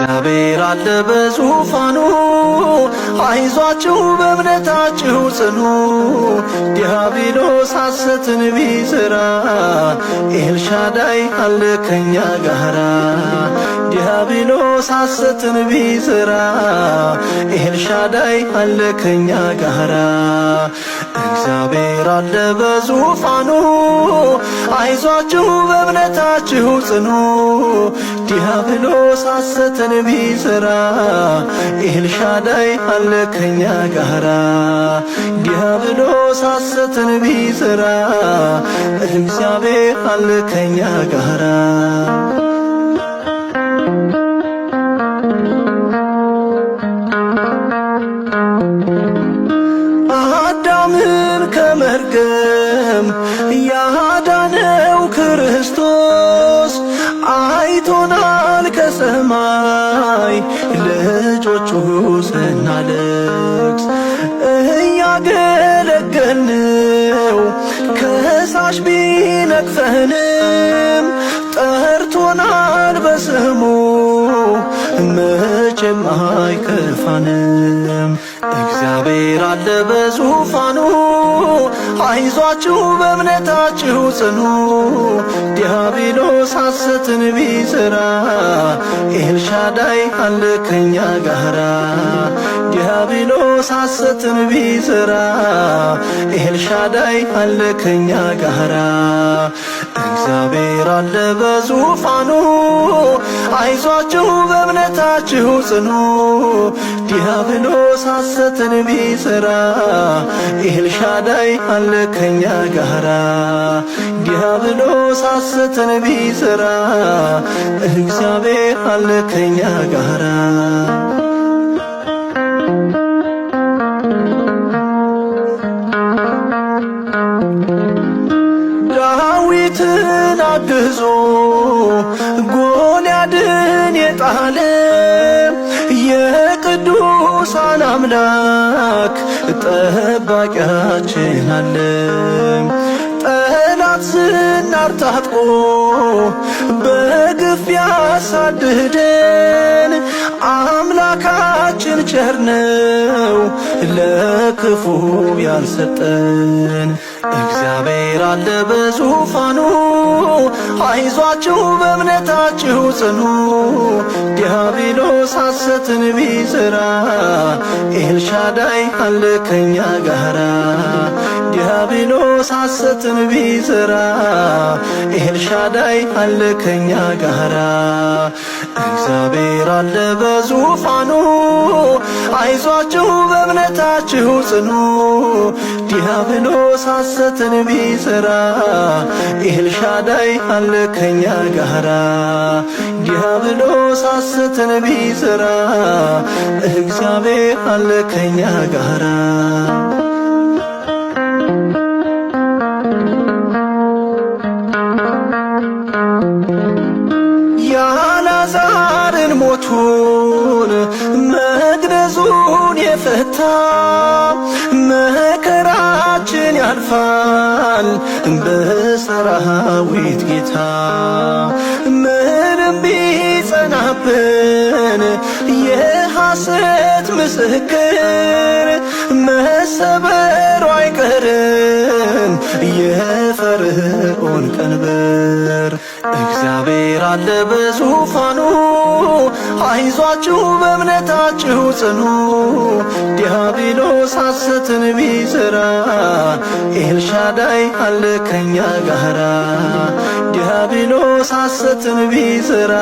እግዚአብሔር አለ በዙፋኑ አይዟችሁ በእምነታችሁ ጽኑ። ዲያብሎስ ሐሰትን ቢዘራ ኤልሻዳይ አለ ከኛ ጋራ። ዲያብሎስ ሐሰትን ቢዘራ ኤልሻዳይ አለ ከኛ ጋራ። እግዚአብሔር አለ በዙፋኑ አይዟችሁ በእምነታችሁ ጽኑ። ዲያብሎስ ሐሰትን ቢዘራ ኤልሻዳይ አለ ከኛ ጋራ። ዲያብሎስ ሐሰትን ቢዘራ እግዚአብሔር አለ ከኛ ጋራ። አዳምን ከመርገም ያዳነው ክርስቶስ አይቶናል ከሰማይ ልጆቹ ስናለቅስ እያገለገልነው ከሳሽ ቢነቅፈንም ጠርቶናል በስሙ መቼም አይከፋንም። እግዚአብሔር አለ በዙፋኑ አይዟችሁ በእምነታችሁ ጽኑ። ዲያብሎስ ሐሰትን ቢዘራ ኤልሻዳይ አለ ከኛ ጋራ። ዲያብሎስ ሐሰትን ቢዘራ ኤልሻዳይ አለ ከኛ ጋራ። እግዚአብሔር አለ በዙፋኑ አይዟችሁ በእምነታችሁ ጽኑ። ዲያብሎስ ሐሰትን ቢዘራ ኤልሻዳይ አለ ከኛ ጋራ። ዲያብሎስ ሐሰትን ቢዘራ እግዚአብሔር አለ ከኛ ጋራ። ዳዊትን አግዞ ጎልያድን የጣለ የቅዱሳን አምላክ ጠባቂያችን አለ። ጠላት ዝናር ታጥቆ በግፍ ያሳድደን አምላካችን ቸር ነው ለክፉ ያልሰጠን። እግዚአብሔር አለ በዙፋኑ አይዟችሁ በእምነታችሁ ጽኑ። ዲያብሎስ ሐሰትን ቢዘራ ኤልሻዳይ አለ ከኛ ጋራ። ዲያብሎስ ሐሰትን ቢዘራ ኤልሻዳይ አለ ከኛ ጋራ። እግዚአብሔር አለ በዙፋኑ አይዟችሁ በእምነታችሁ ጽኑ። ዲያብሎስ ሐሰትን ቢዘራ ኤልሻዳይ አለ ከኛ ጋራ። ዲያብሎስ ሐሰትን ቢዘራ እግዚአብሔር አለ ከኛ ጋራ። ያላዛርን ሞቱን መግነዙን የፈታ መከራችን ያልፋል በሰራዊት ጌታ። ምንም ቢጸናብን የሐሰት ምስክር መሰበሩ አይቀርም የፈርዖን ቀንበር። እግዚአብሔር አለ በዙፋኑ አይዟችሁ በእምነታችሁ ጽኑ። ዲያብሎስ ሐሰትን ቢዘራ ኤልሻዳይ አለ ከኛ ጋራ። ዲያብሎስ ሐሰትን ቢዘራ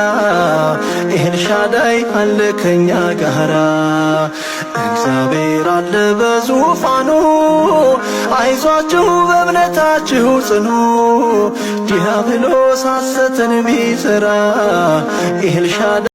ኤልሻዳይ አለ ከኛ ጋራ። እግዚአብሔር አለ በዙፋኑ አይዟችሁ በእምነታችሁ ጽኑ። ዲያብሎስ ሐሰትን ቢዘራ ኤልሻዳይ